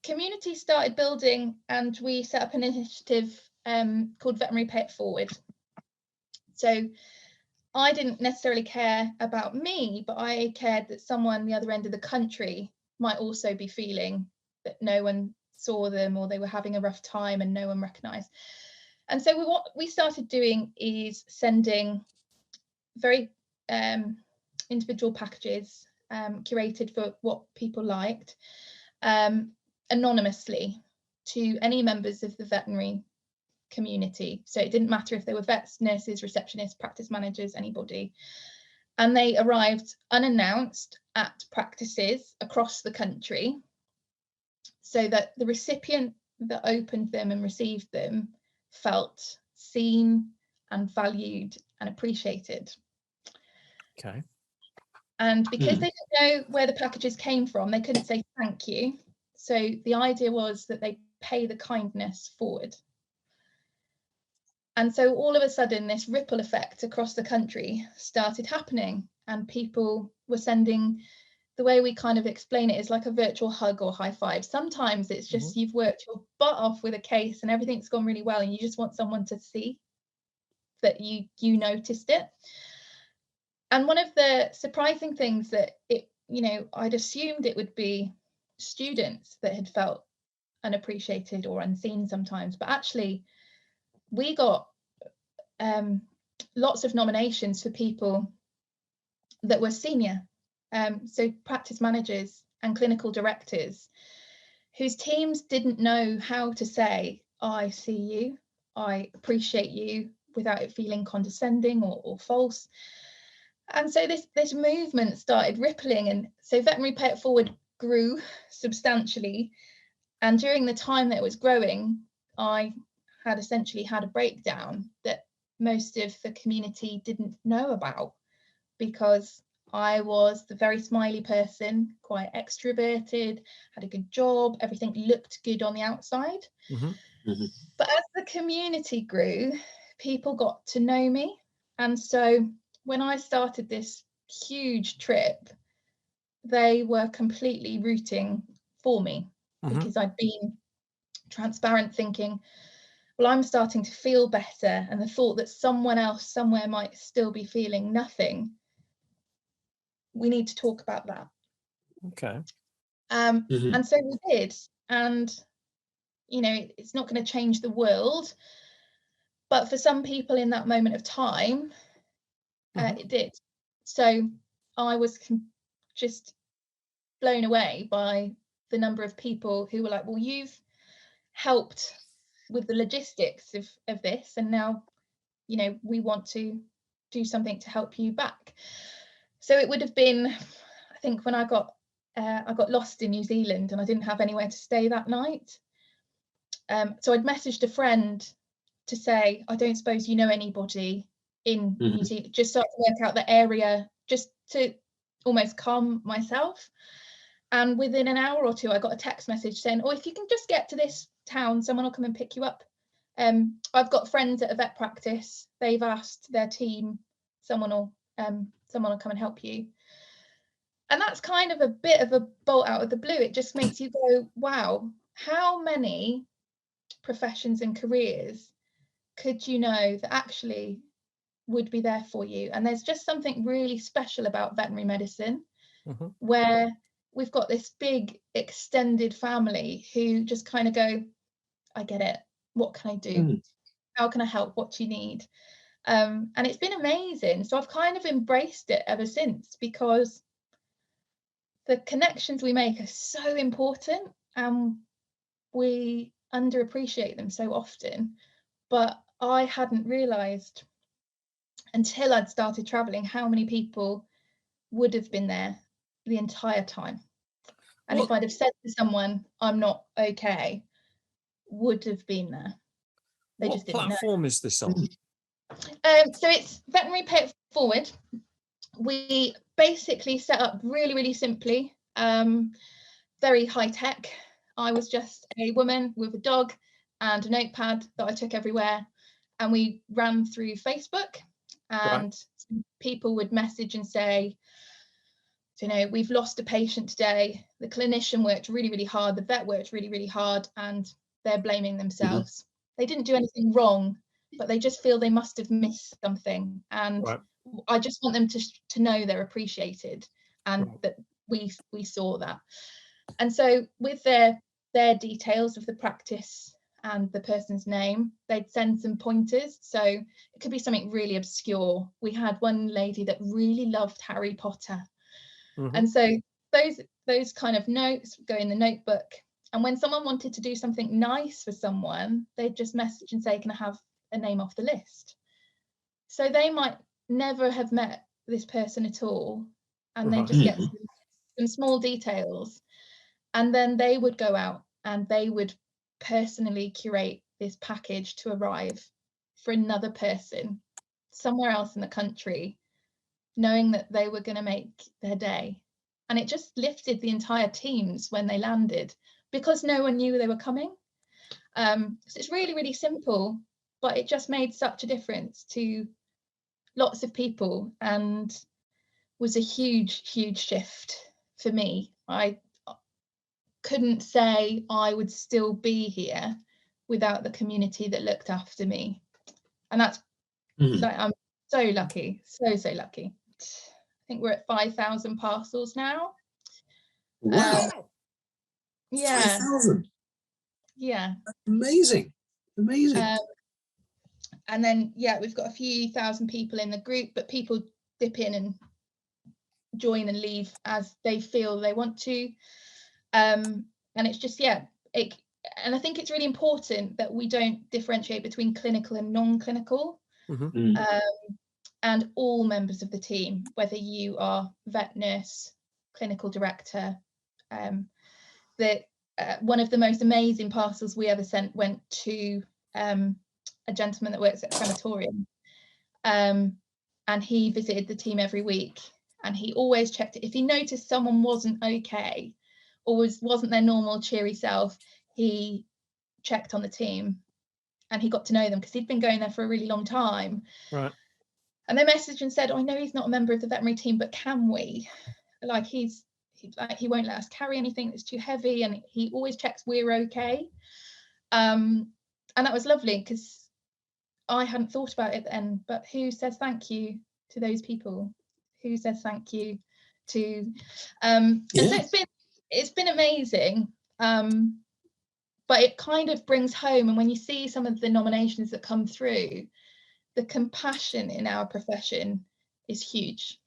community started building, and we set up an initiative called Veterinary Pay It Forward. So I didn't necessarily care about me, but I cared that someone the other end of the country might also be feeling that no one saw them, or they were having a rough time and no one recognised. And so what we started doing is sending very individual packages curated for what people liked, anonymously to any members of the veterinary community. So it didn't matter if they were vets, nurses, receptionists, practice managers, anybody. And they arrived unannounced at practices across the country, so that the recipient that opened them and received them felt seen and valued and appreciated. Okay. And because they didn't know where the packages came from, they couldn't say thank you. So the idea was that they pay the kindness forward. And so all of a sudden, this ripple effect across the country started happening, and people were sending, the way we kind of explain it is like a virtual hug or high five. Sometimes it's just you've worked your butt off with a case and everything's gone really well, and you just want someone to see that you noticed it. And one of the surprising things that I'd assumed it would be students that had felt unappreciated or unseen sometimes, but actually we got lots of nominations for people that were senior, so practice managers and clinical directors whose teams didn't know how to say, I see you, I appreciate you, without it feeling condescending or false. And so this movement started rippling, and so Veterinary Pay It Forward grew substantially. And during the time that it was growing, I had essentially had a breakdown that most of the community didn't know about, because I was the very smiley person, quite extroverted, had a good job, everything looked good on the outside. But as the community grew, people got to know me. And so when I started this huge trip, they were completely rooting for me, because I'd been transparent, thinking, well, I'm starting to feel better, and the thought that someone else somewhere might still be feeling nothing, we need to talk about that. Okay. And so we did. And it's not going to change the world, but for some people in that moment of time, it did. So I was just blown away by the number of people who were like, well, you've helped with the logistics of this, and now we want to do something to help you back. So it would have been, I think, when I got lost in New Zealand and I didn't have anywhere to stay that night, so I'd messaged a friend to say, I don't suppose you know anybody in New Zealand, just start to work out the area, just to almost calm myself. And within an hour or two, I got a text message saying, oh, if you can just get to this town, someone will come and pick you up. I've got friends at a vet practice, they've asked their team, someone will come and help you. And that's kind of a bit of a bolt out of the blue. It just makes you go, wow, how many professions and careers could you know that actually would be there for you? And there's just something really special about veterinary medicine, where we've got this big extended family who just kind of go, I get it, what can I do? How can I help? What do you need? And it's been amazing. So I've kind of embraced it ever since, because the connections we make are so important and we underappreciate them so often. But I hadn't realised until I'd started travelling how many people would have been there the entire time. And if I'd have said to someone, I'm not okay, would have been there. They just didn't know. What platform is this on? So it's Veterinary Pay It Forward. We basically set up really, really simply, very high tech. I was just a woman with a dog and a notepad that I took everywhere, and we ran through Facebook, and people would message and say, So, you know, we've lost a patient today. The clinician worked really, really hard. The vet worked really, really hard, and they're blaming themselves. They didn't do anything wrong, but they just feel they must have missed something. And I just want them to know they're appreciated, and that we saw that. And so with their details of the practice and the person's name, they'd send some pointers. So it could be something really obscure. We had one lady that really loved Harry Potter. And so those kind of notes go in the notebook. And when someone wanted to do something nice for someone, they'd just message and say, can I have a name off the list? So they might never have met this person at all, and they just get some small details. And then they would go out and they would personally curate this package to arrive for another person somewhere else in the country, knowing that they were going to make their day. And it just lifted the entire teams when they landed, because no one knew they were coming. So it's really, really simple, but it just made such a difference to lots of people, and was a huge, huge shift for me. I couldn't say I would still be here without the community that looked after me. And that's like, I'm so lucky, so lucky. I think we're at 5,000 parcels now. Wow. Yeah. 5,000. Yeah. Amazing. And then, yeah, we've got a few thousand people in the group, but people dip in and join and leave as they feel they want to. And it's just, and I think it's really important that we don't differentiate between clinical and non-clinical. And all members of the team, whether you are vet nurse, clinical director. One of the most amazing parcels we ever sent went to a gentleman that works at a crematorium, and he visited the team every week, and he always checked it. If he noticed someone wasn't okay or wasn't their normal cheery self, he checked on the team, and he got to know them because he'd been going there for a really long time. Right. And they messaged and said, I know he's not a member of the veterinary team, but can we? Like, he won't let us carry anything that's too heavy, and he always checks we're okay. And that was lovely, because I hadn't thought about it then, but who says thank you to those people? Who says thank you to and so it's been amazing. But it kind of brings home, and when you see some of the nominations that come through, the compassion in our profession is huge.